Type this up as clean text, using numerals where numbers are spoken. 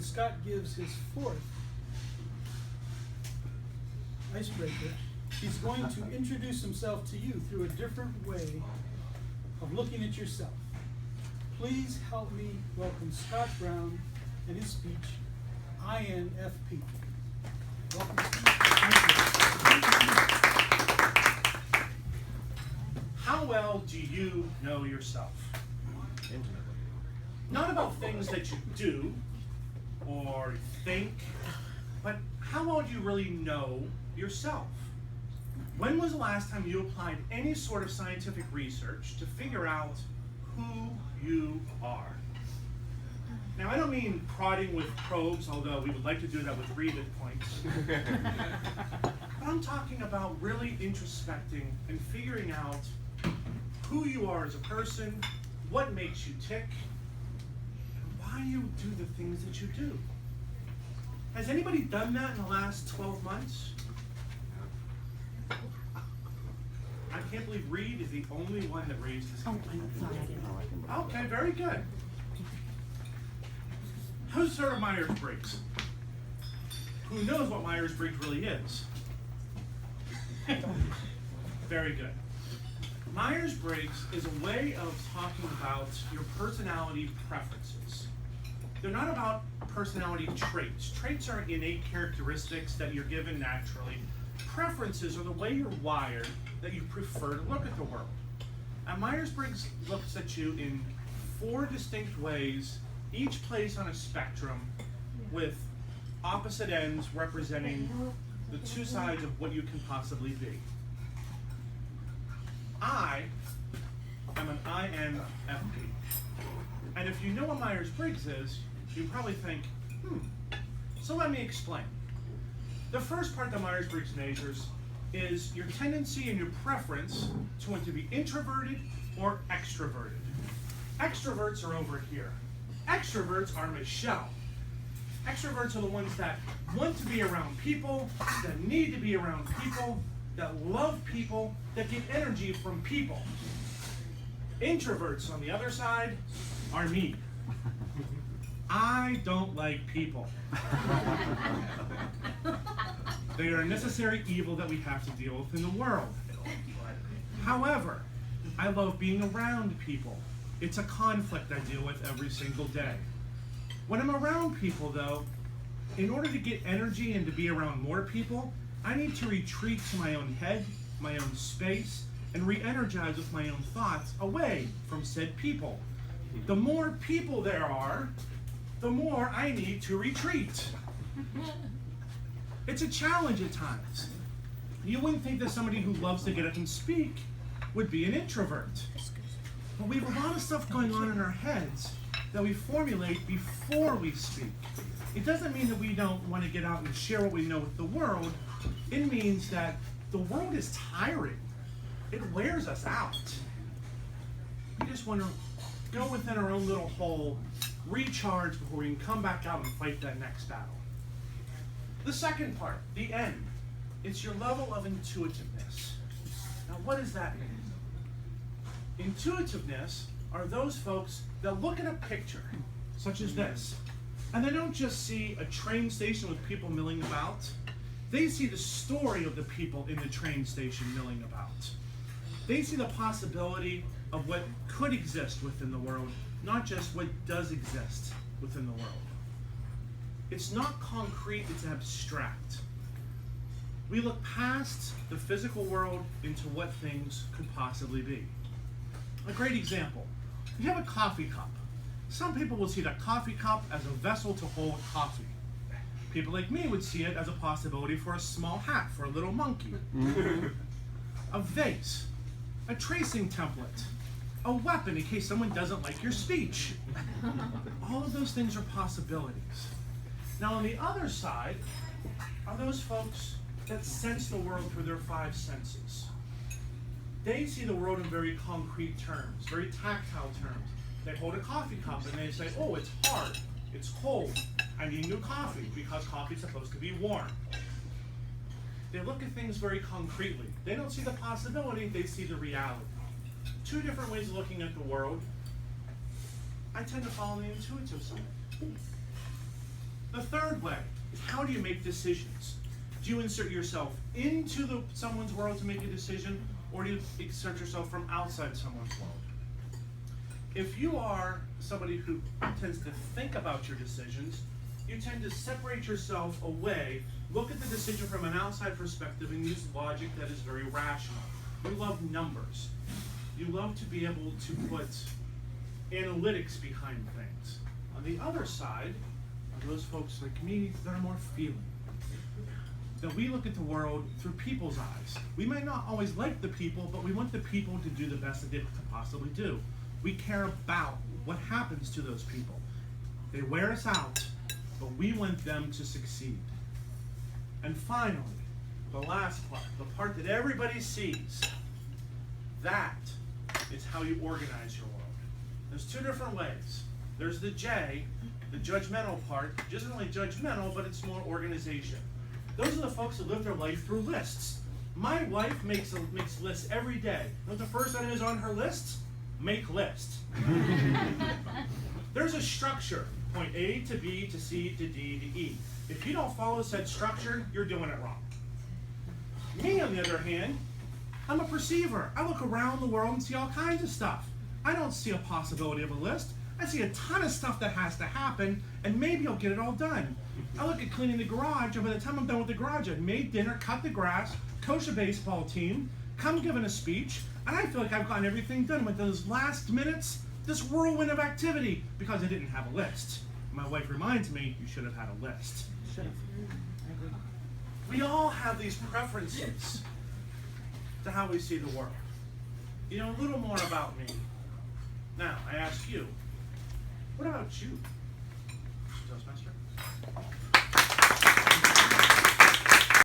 Scott gives his fourth icebreaker. He's going to introduce himself to you through a different way of looking at yourself. Please help me welcome Scott Brown and his speech, INFP. Welcome, Scott. How well do you know yourself? Intimately. Not about things that you do or think, but how well do you really know yourself? When was the last time you applied any sort of scientific research to figure out who you are? Now, I don't mean prodding with probes, although we would like to do that with Reed at points. But I'm talking about really introspecting and figuring out who you are as a person, what makes you tick, and why you do the things that you do. Has anybody done that in the last 12 months? I can't believe Reed is the only one that raised his hand. Okay, very good. Who's heard of Myers-Briggs? Who knows what Myers-Briggs really is? Very good. Myers-Briggs is a way of talking about your personality preferences. They're not about personality traits. Traits are innate characteristics that you're given naturally. Preferences are the way you're wired that you prefer to look at the world. And Myers-Briggs looks at you in 4 distinct ways, each placed on a spectrum with opposite ends representing the 2 sides of what you can possibly be. I am an INFP. And if you know what Myers-Briggs is, you probably think, so let me explain. The first part that Myers-Briggs measures is your tendency and your preference to want to be introverted or extroverted. Extroverts are over here. Extroverts are Michelle. Extroverts are the ones that want to be around people, that need to be around people, that love people, that get energy from people. Introverts, on the other side, are me. I don't like people. They are a necessary evil that we have to deal with in the world. However, I love being around people. It's a conflict I deal with every single day. When I'm around people, though, in order to get energy and to be around more people, I need to retreat to my own head, my own space, and re-energize with my own thoughts away from said people. The more people there are, the more I need to retreat. It's a challenge at times. You wouldn't think that somebody who loves to get up and speak would be an introvert. But we have a lot of stuff going on in our heads that we formulate before we speak. It doesn't mean that we don't want to get out and share what we know with the world. It means that the world is tiring. It wears us out. We just want to go within our own little hole, recharge before we can come back out and fight that next battle. The second part, the end, it's your level of intuitiveness. Now, what does that mean? Intuitiveness are those folks that look at a picture, such as this, and they don't just see a train station with people milling about. They see the story of the people in the train station milling about. They see the possibility of what could exist within the world, not just what does exist within the world. It's not concrete, it's abstract. We look past the physical world into what things could possibly be. A great example, you have a coffee cup. Some people will see that coffee cup as a vessel to hold coffee. People like me would see it as a possibility for a small hat for a little monkey. A vase, a tracing template, a weapon in case someone doesn't like your speech. All of those things are possibilities. Now on the other side are those folks that sense the world through their 5 senses. They see the world in very concrete terms, very tactile terms. They hold a coffee cup and they say, oh, it's hard, it's cold, I need new coffee because coffee's supposed to be warm. They look at things very concretely. They don't see the possibility, they see the reality. 2 different ways of looking at the world. I tend to follow the intuitive side. The third way is, how do you make decisions? Do you insert yourself into someone's world to make a decision, or do you insert yourself from outside someone's world? If you are somebody who tends to think about your decisions, you tend to separate yourself away, look at the decision from an outside perspective, and use logic that is very rational. You love numbers. You love to be able to put analytics behind things. On the other side are those folks like me that are more feeling. That we look at the world through people's eyes. We may not always like the people, but we want the people to do the best that they can possibly do. We care about what happens to those people. They wear us out, but we want them to succeed. And finally, the last part, the part that everybody sees, that is how you organize your world. There's two different ways. There's the J, the judgmental part, which isn't really judgmental, but it's more organization. Those are the folks that live their life through lists. My wife makes lists every day. You know what the first item is on her list? Make lists. There's a structure, point A to B to C to D to E. If you don't follow said structure, you're doing it wrong. Me, on the other hand, I'm a perceiver. I look around the world and see all kinds of stuff. I don't see a possibility of a list. I see a ton of stuff that has to happen, and maybe I'll get it all done. I look at cleaning the garage, and by the time I'm done with the garage, I've made dinner, cut the grass, coached a baseball team, come giving a speech, and I feel like I've gotten everything done. With those last minutes, this whirlwind of activity, because I didn't have a list. My wife reminds me, you should have had a list. We all have these preferences to how we see the world. You know a little more about me. Now, I ask you, what about you?